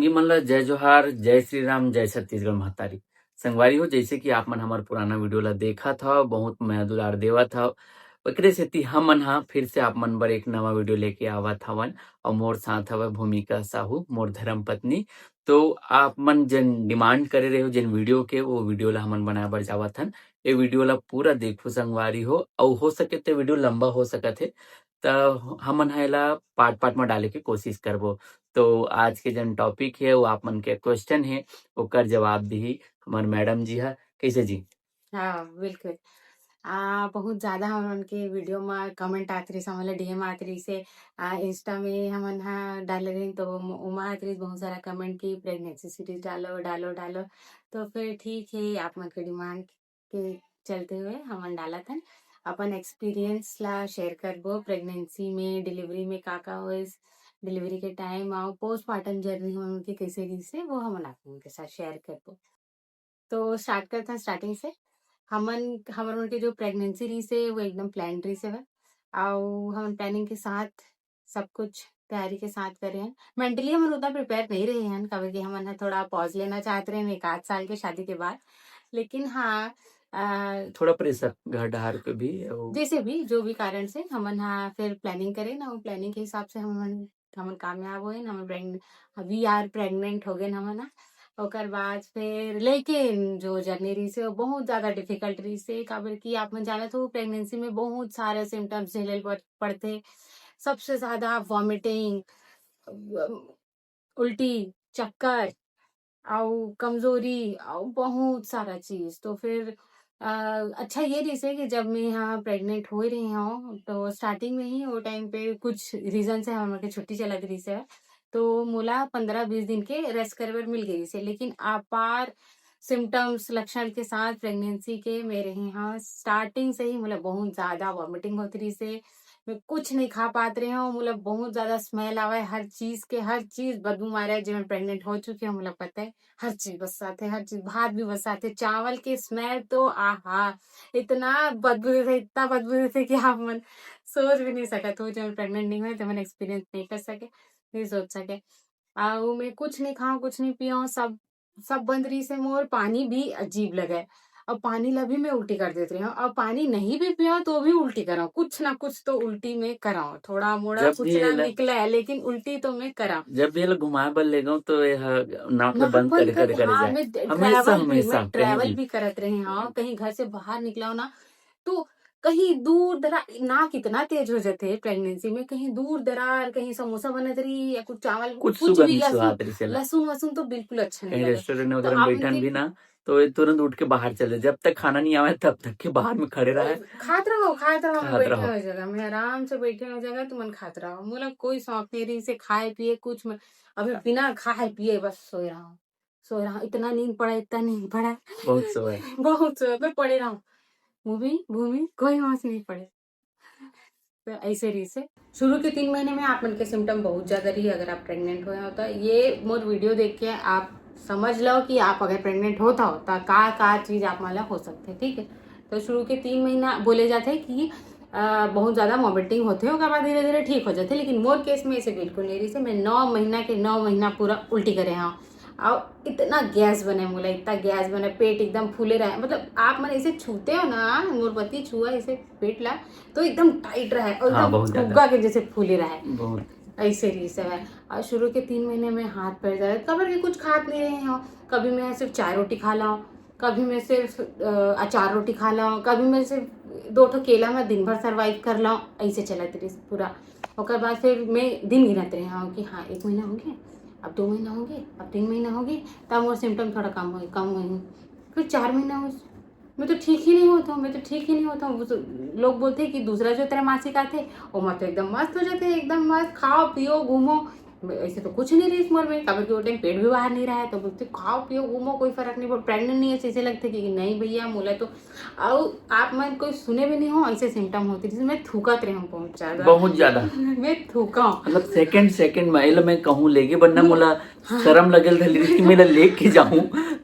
संगी मन ला जय जोहार, जय श्री राम, जय छत्तीसगढ़ महतारी। संगवारी हो जैसे कि आप मन हमार पुराना वीडियो ला देखत हव, बहुत मैं दुलार देवत हव। ओकरे सेती हमन हा फिर से आप मन बर एक नवा वीडियो लेके आवत हवन और मोर साथ हवे भूमिका साहू, मोर धर्म पत्नी। तो आप मन जन डिमांड करे रहे हो जिन वीडियो के, वो वीडियो ला हमन बनाए बर जावत हन। ये वीडियो ला पूरा देखो संगवारी हो, और हो सके तो वीडियो लंबा हो सकत है, त हमन हा एला पार्ट पार्ट में डाले के कोशिश करबो। तो आज के जन टॉपिक है वो आप मन के क्वेश्चन है, ओकर जवाब दी हमार मैडम जी हा। कैसे जी? हाँ बिल्कुल। बहुत ज़्यादा हमन के वीडियो में कमेंट आत रही, हमन ला डीएम आत रही से इंस्टा में हमन हा डाले रही तो उमा आत रही बहुत सारा कमेंट की प्रेगनेंसी सीरीज डालो डालो डालो। तो फिर ठीक है, आप मन के डिमांड के चलते हुए हमन डालत हन। अपन एक्सपीरियंस ला शेयर करबो, प्रेगनेंसी में डिलीवरी में का होइस, डिलीवरी के टाइम और पोस्टमार्टम जर्नी हमन के कैसे रही से वो हमन आप मन के साथ शेयर करबो। तो स्टार्ट करते हैं स्टार्टिंग से। हमन मन के जो प्रेगनेंसी रही से वो एकदम प्लान रही से और हम प्लानिंग के साथ सब कुछ तैयारी के साथ करे हैं। मेंटली हम उतना प्रिपेयर नहीं रहे हैं, कभी कि हम थोड़ा पॉज लेना चाहते रहे एक आध साल के शादी के बाद। लेकिन हाँ, थोड़ा प्रेशर घर डहार पे भी जैसे भी जो भी कारण से हमन हाँ फिर प्लानिंग करे ना, वो प्लानिंग के हिसाब से हमन कामयाब होए ना, हम वी आर प्रेग्नेंट हो गए हमन ना। ओकर बाद फिर लेकिन जो जर्नी रही से वो बहुत ज्यादा डिफिकल्ट रही से, काबर की आप मन जानत हो प्रेगनेंसी में बहुत सारे सिम्टम्स झेले पड़ते। सबसे ज्यादा वॉमिटिंग, उल्टी, चक्कर और कमजोरी और बहुत सारा चीज। तो फिर अच्छा ये रही से कि जब मैं यहाँ प्रेग्नेंट हो ही रही हूँ तो स्टार्टिंग में ही वो टाइम पे कुछ रीजन से हमारे छुट्टी चलत रही से, तो मोला 15-20 दिन के रेस्ट करवर मिल गई से। लेकिन आपार सिम्टम्स लक्षण के साथ प्रेगनेंसी के मेरे यहाँ स्टार्टिंग से ही मतलब बहुत ज्यादा वॉमिटिंग होती रही से। मैं कुछ नहीं खा पाते रहे हूँ, मतलब बहुत ज्यादा स्मेल आवा है हर चीज के, हर चीज बदबू मारे है। जब मैं प्रेग्नेंट हो चुकी हूँ मतलब पता है हर चीज बसाते, हर चीज भात भी बसाते, चावल के स्मेल तो आहा इतना बदबू देते, इतना बदबू देते कि आप मन सोच भी नहीं सकत हो। जब मैं प्रेग्नेंट नहीं हुई तो मैंने एक्सपीरियंस नहीं कर सके, नहीं सोच सके। मैं कुछ नहीं खाऊं, कुछ नहीं पियो, सब सब बंद रही से। मोर पानी भी अजीब लगे, और पानी ला भी मैं उल्टी कर देती रही हूँ, और पानी नहीं भी पियो तो भी उल्टी कराऊं, कुछ ना कुछ तो उल्टी में कराऊं, थोड़ा मोड़ा जब कुछ भी ना एला निकला है लेकिन उल्टी तो मैं कराऊं। जब भी एला घुमाए बर ले गऊं तो यह नाक ला नाक बंद बंद करे कर, करे करे हाँ जाए। मैं हमेशा मैं हमेशा कहीं ट्रैवल भी। भी करत रही हूँ, कहीं घर से बाहर निकला हो ना तो कहीं दूर दरार नाक इतना तेज हो जाते प्रेगनेंसी में, कहीं दूर दरार कहीं समोसा बनत रही या कुछ चावल कुछ कुछ भी, सुगंध लहसुन सुहात रही से लहसुन वसुन तो बिल्कुल अच्छा नहीं कहीं लगे। रेस्टोरेंट तो वगैरह में आप बैठन उनके भी ना, तो ये तुरंत उठ के बाहर चले, जब तक खाना नहीं आवे तब तक के बाहर में खड़े रहे, खात रहो मैं खात बैठे रहो। हुए जगह में, आराम से बैठे हुए जगह तो मन खात रहो, मतलब कोई शौक नहीं रही से खाए पिए कुछ में। अभी बिना खाए पिए बस सोए रहा हूँ, सो रहा हूँ, इतना नींद पड़ा, इतना नींद पड़ा बहुत सोए। बहुत सोए, मैं पड़े रहा हूँ, मूवी भूमि कोई वहां से नहीं पड़े। तो ऐसे रही से शुरू के 3 महीने में आप मन के सिम्टम बहुत ज्यादा रही। अगर आप प्रेग्नेंट हुए हो तो ये मोर वीडियो देख के आप समझ लो कि आप अगर प्रेग्नेंट होता हो तो का चीज आप मान हो सकते, ठीक है। तो शुरू के 3 महीना बोले जाते कि बहुत ज्यादा वॉमिटिंग होते हैं, उसके बाद धीरे धीरे ठीक हो जाते। लेकिन मोर केस में ऐसे बिल्कुल नहीं रही से। मैं 9 महीना के 9 महीना पूरा उल्टी करे हाँ, और इतना गैस बने मोला, इतना गैस बने, पेट एकदम फूले रहे, मतलब आप मन ऐसे छूते हो ना, मोर पति छुआ ऐसे पेट ला तो एकदम टाइट रहे और हाँ एकदम बहुत ज्यादा, फुग्गा के जैसे फूले रहे, बहुत। ऐसे रही सब है। और शुरू के 3 महीने में हाथ पैर दर्द, कबर के कुछ खात नहीं रहे हो। कभी मैं सिर्फ 4 रोटी खा लाऊं, कभी मैं सिर्फ 4 रोटी खा लाऊं, कभी मैं सिर्फ 2 केला में दिन भर सर्वाइव कर लाऊं, ऐसे चलत रही पूरा। और बाद फिर मैं दिन गिनत रहे हाँ कि हाँ 1 महीना हो गया, अब 2 महीना हो गए, अब 3 महीना हो गए, तब वो सिम्टम थोड़ा कम हुई। फिर 4 महीना हो, मैं तो ठीक ही नहीं होता हूँ, मैं तो ठीक ही नहीं होता हूँ। लोग बोलते हैं कि दूसरा जो तेरा मासिक आते वो मत एकदम मस्त हो जाते हैं, एकदम मस्त खाओ पियो घूमो। ऐसे तो कुछ नहीं रही इस उम्र में, कभी के वो टाइम पेट भी बाहर नहीं रहा है तो बोलते खाओ पियो घूमो कोई फर्क नहीं पड़, प्रेग्नेंट नहीं है ऐसे लगते कि नहीं भैया मोला तो। और आप मैं कोई सुने भी नहीं हो ऐसे सिम्टम होते, जिसमें मैं थूकत रही हूँ बहुत ज्यादा। मैं थूका हूँ, मतलब सेकंड सेकंड में मैं कहूँ लेके बनना मोला हाँ। शर्म लगल धली कि मैं लेके जाऊं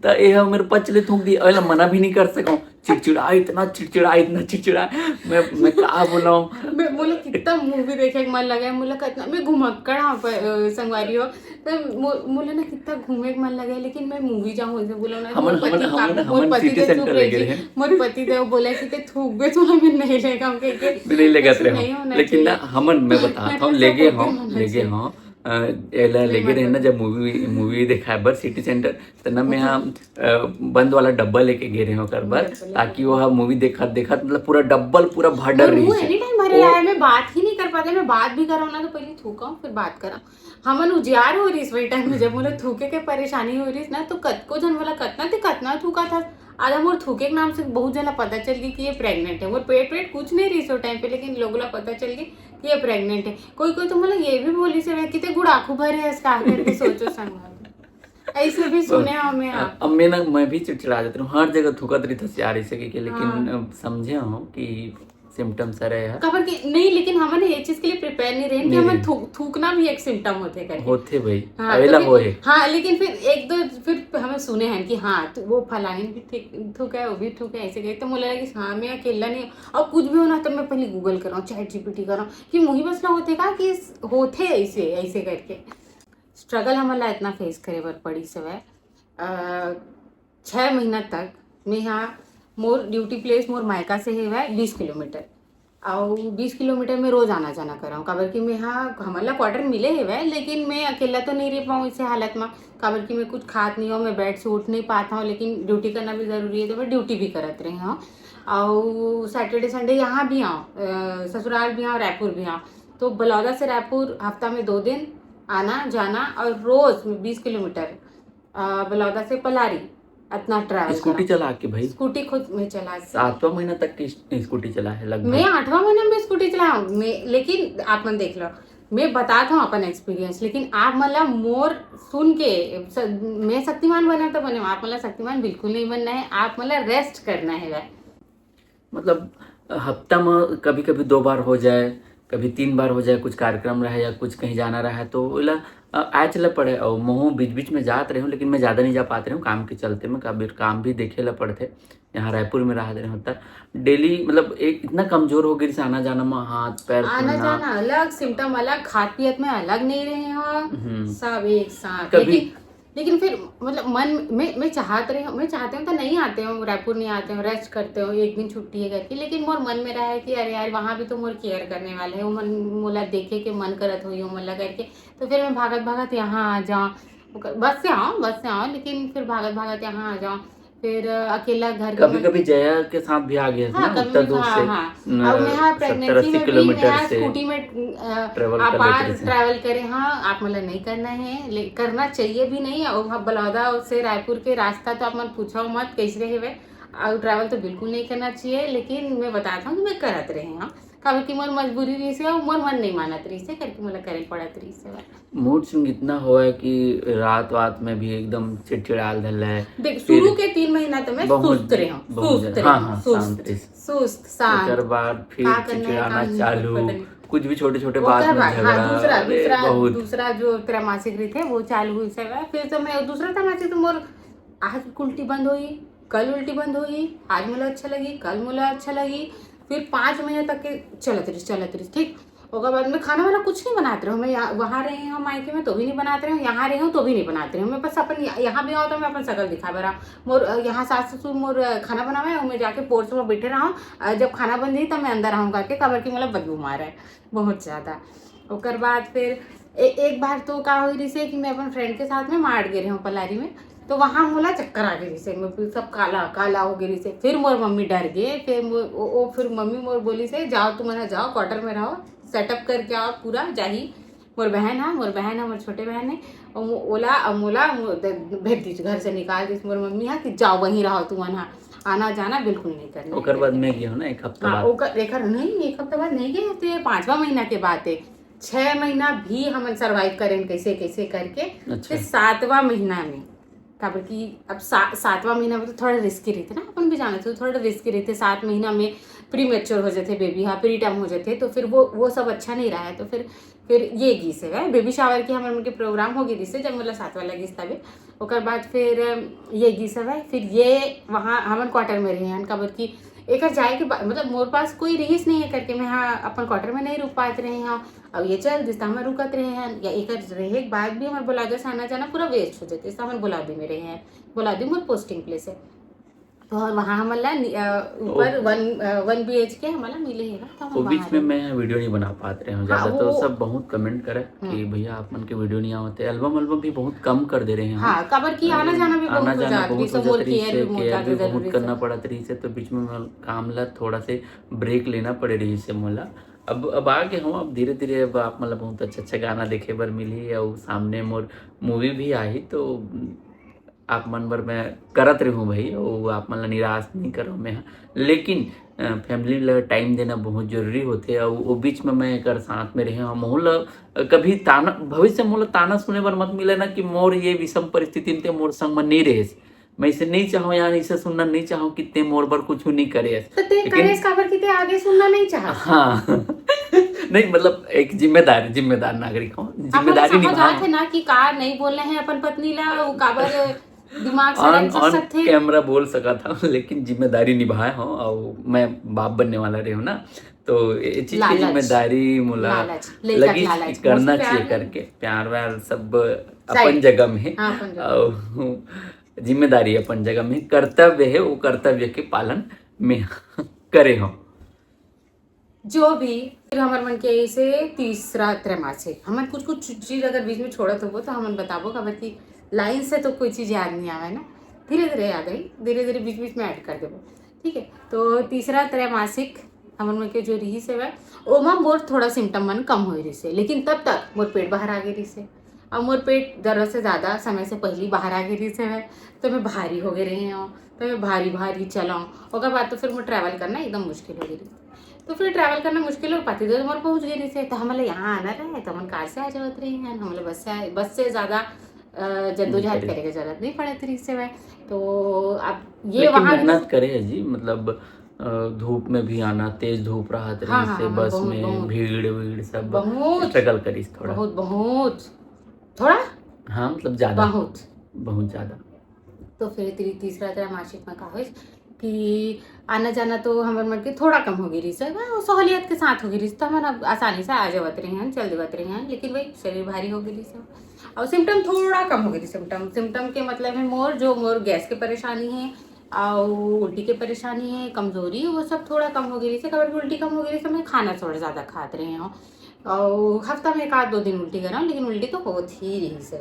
तो ये मेरे पचले थूक दी, अला मना भी नहीं कर सकूं इतना चिड़चिड़ा, मैं क्या बोलाऊं। मैं बोले कितना मूवी देखे मन लगे, मुझे कितना मैं घुमक्कड़ हाँ संगवारी हो, तो मुझे ना कितना घूमे मन लगे, लेकिन मैं मूवी जाऊँ ऐसे बोला ना, हमन मोर पति हमन मोर हमन पति सिटी दे सेंटर थूक ले रही गए थी, हैं। मोर पति दे बोला कि ते थूक गए तो ना मैं नहीं लेगा हम कह के, भी नहीं लेगत ऐसे रहे नहीं हो, होना लेकिन ना चाहिए। हमन मैं बताता हूँ ऐसा लेगे होते हूँ होना लेगे चाहिए। हूँ एला नहीं लेगे मत रहे ना बोलो। जब मूवी देखा बर सिटी सेंटर, तो ना मैं यहाँ बंद वाला डब्बा लेके गे रहे हो कर बर, डब्बा लेके ताकि गए। वो मूवी देखत देखत मतलब पूरा डब्बल पूरा भर मोर रही मुंह से एनी टाइम भरे ओ रहा है, मैं बात ही नहीं कर पाते, मैं बात भी कराऊँ ना तो पहले थूकाऊं फिर बात कराऊं। हमन उजियार हो रही वही टाइम में जब मुझे थूके के परेशानी हो रही ना, तो कतको जन बोला कतना थूका था। आधा मोर थूके के नाम से बहुत जना पता चल गई कि ये प्रेग्नेंट है। मोर पेट कुछ नहीं रही सो टाइम पे, लेकिन लोगों पता चल गई कि ये प्रेग्नेंट है। कोई तो मतलब ये भी बोली से कितने गुड़ाखू भरे है इसका करके सोचो संग, ऐसे भी सुने हमें आप। अब मैं भी चिड़चिड़ा जाती हूँ, हर जगह थूकत रही था सियारी से कि लेकिन हाँ समझे हो कि सिम्टम्स रहे है खबर की नहीं, लेकिन हमने ये चीज के लिए प्रिपेयर नहीं रहे कि नहीं हमें रही थूकना भी एक सिम्टम होते करके। होते भाई हाँ तो अवेला फिर होए। हाँ, लेकिन फिर एक दो फिर हमें सुने हैं कि हाँ तो वो फलानी भी थूका है, वो भी थूका है, ऐसे करके तो मुझे लगा कि हाँ मैं अकेला नहीं हूँ। और कुछ भी होना तो मैं पहले गूगल कराऊँ, ChatGPT कराऊँ कि मुझे बस ना होते का कि होते ऐसे ऐसे करके। स्ट्रगल हमारा इतना फेस करे बर पड़ी सब है। 6 महीना तक मैं यहाँ मोर ड्यूटी प्लेस मोर मायका से है 20 किलोमीटर, और 20 किलोमीटर में रोज आना जाना कर रहा हूँ। काबर कि मैं यहाँ हमारा क्वार्टर मिले है, लेकिन मैं अकेला तो नहीं रह पाऊँ इसे हालत में। काबर कि मैं कुछ खात नहीं हूँ, मैं बेड से उठ नहीं पाता हूँ, लेकिन ड्यूटी करना भी ज़रूरी है तो मैं ड्यूटी भी करत रही हूँ। और सैटरडे संडे यहाँ भी आऊँ, ससुराल भी आऊँ, रायपुर भी आऊँ। तो बलौदा से रायपुर हफ्ता में 2 दिन आना जाना, और रोज 20 किलोमीटर बलौदा से पलारी इतना ट्रैवल स्कूटी करा। चला के भाई स्कूटी खुद में चला से 7वां महीना तक की स्कूटी चला है मैं लगभग। 8वां महीना में स्कूटी चलाऊं मैं, लेकिन आप मन देख लो, मैं बताता हूँ अपन एक्सपीरियंस, लेकिन आप मतलब मोर सुन के मैं शक्तिमान बना तो बने, आप मतलब शक्तिमान बिल्कुल नहीं बनना है, आप मतलब रेस्ट करना है वह। मतलब हफ्ता में कभी कभी 2 बार हो जाए, कभी 3 बार हो जाए, कुछ कार्यक्रम रहे या कुछ कहीं जाना रहा है तो ओला आ चला पड़े। और महू बीच बीच में जात रहे हूँ, लेकिन मैं ज़्यादा नहीं जा पाते रहे हूँ काम के चलते में, कभी काम भी देखे ला पड़ते। यहाँ रायपुर में रहा रहे होता डेली, मतलब एक इतना कमजोर हो गई आना जाना में, हाथ पैर आना फूलना। जाना अलग, सिम्टम अलग, खात पियत में अलग नहीं रहे हो, सब एक साथ। कभी लेकिन फिर मतलब मन में मैं चाहते हूँ तो नहीं आते हूँ, रायपुर नहीं आते हूँ, रेस्ट करते हो, एक दिन छुट्टी है करके, लेकिन मोर मन में रहा है कि अरे यार वहाँ भी तो मोर केयर करने वाले है, वो मन मोला देखे के मन करत हुई हूँ मतलब करके, तो फिर मैं भागत यहाँ आ जाऊँ, बस से आऊँ, लेकिन फिर भागत यहाँ आ जाऊँ, फिर अकेला घर का कभी कभी जया के साथ भी आ गया था हाँ ना, कभी उतना भी दूर हाँ से हाँ। अब मैं हाँ प्रेगनेंसी 70-80 में भी मैं किलोमीटर यहाँ से स्कूटी में ट्रेवल आप कर बार लेते थे। ट्रैवल करें, हाँ आप मतलब नहीं करना है, करना चाहिए भी नहीं। और वहाँ बलौदा से रायपुर के रास्ता तो आप मन पूछो मत कैसे है, और ट्रैवल तो बिल्कुल नहीं करना चाहिए, लेकिन मैं बताता हूँ कि मैं करत रहे हाँ, कभी कि मोर मजबूरी रही से और मोर मन नहीं मानत रही से करके मतलब करे पड़त रही से। मूड स्विंग इतना हुआ है कि रात में भी एकदम चिड़चिड़ाल धल है। देख फिर शुरू के 3 महीना तो मैं बहुत सुस्त रही हूँ, बहुत हाँ शांत रही। सुस्त ओकर शांत, बाद फिर का करना है चिड़चिड़ाना काम चालू, पता नहीं। कुछ भी छोटे छोटे वो बात कर में बात हाँ, झगड़ा, दूसरा अरे दूसरा बहुत। दूसरा जो त्रैमासिक रीत है वो चालू हुई से फिर तो मैं दूसरा त्रैमासिक तो मोर आज उल्टी बंद हुई, कल उल्टी बंद हुई, आज मुला अच्छा लगी, कल मुला अच्छा लगी, फिर 5 महीने तक के चलत रही ठीक। उसके बाद में खाना वाना कुछ नहीं बनाते रहो, मैं वहाँ रही हूँ मायके में तो भी नहीं बनाते रहो, यहाँ रही हूँ तो भी नहीं बनाते रहो, मैं बस अपन यहाँ भी आओ तो मैं अपन शकल दिखा बरा मोर यहाँ सास ससुर मोर खाना बनावे, मैं जाके पोर्च में बैठे रहा हूँ, जब खाना बन जाई तब मैं अंदर आऊँ करके, खबर की मतलब बदबू मार है बहुत ज़्यादा। उसके बाद फिर एक बार तो का हुई रही से कि मैं अपन फ्रेंड के साथ में मार गए रही हूँ पलारी में, तो वहाँ मोला चक्कर आ गई से, मैं सब काला काला हो गई से, फिर मोर मम्मी डर गए, फिर मम्मी मोर बोली से जाओ तुम ना जाओ क्वार्टर में रहो, सेटअप करके आओ पूरा जाही। मोर बहन है मोर छोटे बहन है, और ओला मोला भेज दीजिए घर से निकाल दी मोर मम्मी है कि जाओ वहीं रहो तुम ना, आना जाना बिल्कुल नहीं करना। ओकर बाद मैं गया हूँ ना 1 हफ्ता हाँ बाद। ओकर एकर नहीं 1 हफ्ता बाद नहीं गए थे, 5वां महीना के बाद है, 6 महीना भी हम सर्वाइव करें कैसे कैसे करके। अच्छा। फिर 7वां महीना में काबर कि अब 7वां महीना में तो थोड़ा रिस्की रहते ना, अपन भी जाना चाहिए थोड़ा रिस्की रहते, 7 महीना में प्री मैच्योर हो जाते बेबी, हाँ प्री टर्म हो जाते, तो फिर वो सब अच्छा नहीं रहा है। तो फिर ये गीस है बेबी शावर की हमारे उनके प्रोग्राम हो गई जिससे जब मतलब 7 वाला गीस तभी ओकर बाद फिर ये गी सब है, फिर ये वहाँ हमन क्वार्टर में रहे हैं काबर की एकर जाए के मतलब मोर पास कोई रहीस नहीं है करके मैं हाँ अपन क्वार्टर में नहीं रुक पात रहे हैं। अब ये चल जिस हम रुकत रहे हैं या एकर रहे के बाद भी हमारे बुलादा से आना जाना पूरा वेस्ट हो जाते, इस हम बुलादी में रहे हैं, बुलादी मोर पोस्टिंग प्लेस है। तो वहाँ हमारा ऊपर 1 BHK हमारा मिले है ना, तो हम वो वहाँ बीच में मैं वीडियो नहीं बना पाते रहे हूँ हाँ ज्यादा, तो वो सब बहुत कमेंट करे कि भैया आप मन के वीडियो नहीं आवते, एल्बम भी बहुत कम कर दे रहे हैं हम। हाँ काबर की आना जाना भी आना बहुत हो जाना जात रही, बहुत हो सब मोर जात रही केयर से, भी बहुत केयर ज्यादा भी जरूरी बहुत से। करना पड़त रही से, तो बीच में काम ला थोड़ा से ब्रेक लेना पड़े रही से मोला। अब आगे हूँ, अब धीरे धीरे अब आप मतलब बहुत अच्छा गाना देखे बर मिली और सामने मोर मूवी भी आई, तो आप मन बर मैं करत रहूँ भाई, और आप मन ला निराश नहीं करो मैं। लेकिन फैमिली ला टाइम देना बहुत जरूरी होते, और वो बीच में मैं कर साथ में रहे मोल कभी ताना भविष्य मोला ताना सुने बर मत मिले ना कि मोर ये विषम परिस्थिति में ते मोर संग में नहीं रहे। मैं इसे नहीं चाहूँ यार, इसे सुनना नहीं चाहूँ कि ते मोर बर कुछ नहीं करे, तो ते लेकिन करेस काबर की ते आगे सुनना नहीं चाहत। हाँ नहीं मतलब एक जिम्मेदार नागरिक हूँ, अपन जिम्मेदारी समझ निभाऊं। आत है ना कि का नहीं बोलना है अपन पत्नी ला, वो काबर दिमाग से ऑन रख ऑन सकते। कैमरा बोल सका था लेकिन जिम्मेदारी निभाए हो, और मैं बाप बनने वाला रही हूँ ना, तो ये चीज की लालच जिम्मेदारी मुला लालच लइका के लगी कि लालच करना मोसे चाहिए प्यार करके, प्यार व्यार सब अपन साइड जगह में है, हाँ अपन जो और जिम्मेदारी अपन जगह में, कर्तव्य है वो कर्तव्य के पालन में करे हो। जो भी फिर हमर मन के ऐसे तीसरा त्रैमासिक हमन कुछ कुछ चीज अगर बीच में छोड़त हो तो हमन बताबो काबर की लाइन से तो कोई चीज याद नहीं आवे ना, धीरे धीरे याद आई, धीरे धीरे बीच बीच में ऐड कर देबो, ठीक है। तो तीसरा त्रैमासिक हमन मन के जो रही से वह ओमा मोर थोड़ा सिम्टम मन कम हो रही से, लेकिन तब तक मोर पेट बाहर आ गई रही से। अब मोर पेट दर्द से ज़्यादा समय से पहले बाहर आ गई रही से है, तो मैं भारी हो गई रही हूँ, तो मैं भारी भारी चलाऊँ, और बाद तो फिर मैं ट्रैवल करना एकदम मुश्किल हो गई रही। तो फिर ट्रैवल करना मुश्किल हो पाती, तो मोर पहुँच गई रही से, तो हमें यहाँ आना रहे तो हम कार से आ जावत रही हैं, हमें बस से ज़्यादा जद्दोजहद करे की जरूरत नहीं पड़ती रही से वह। तो अब ये लेकिन वहाँ मेहनत करे जी, मतलब धूप में भी आना, तेज धूप रहा हाँ रही हाँ से, हाँ बस बहुत में बहुत भीड़ सब बहुत स्ट्रगल करीस थोड़ा। बहुत बहुत थोड़ा हाँ मतलब ज्यादा, बहुत बहुत ज्यादा। तो फिर तीसरा त्रैमासिक में का हुई कि आना जाना तो हमारे मन के थोड़ा कम हो गई रही सर, वो सहूलियत के साथ हो गई रही, तो हम अब आसानी से आ जावत रहे हैं, चल देवत रहे हैं, लेकिन वही शरीर भारी हो गई सब। और सिम्टम थोड़ा कम हो गई, सिम्टम के मतलब है मोर गैस के परेशानी है और उल्टी के परेशानी है, कमजोरी वो सब थोड़ा कम हो गई, कबर उल्टी कम हो गई तो मैं खाना थोड़ा ज़्यादा खाते रहे हूँ, और हफ्ता में 1 आध 2 दिन उल्टी कर रहा हूँ, लेकिन उल्टी तो होती ही रही से।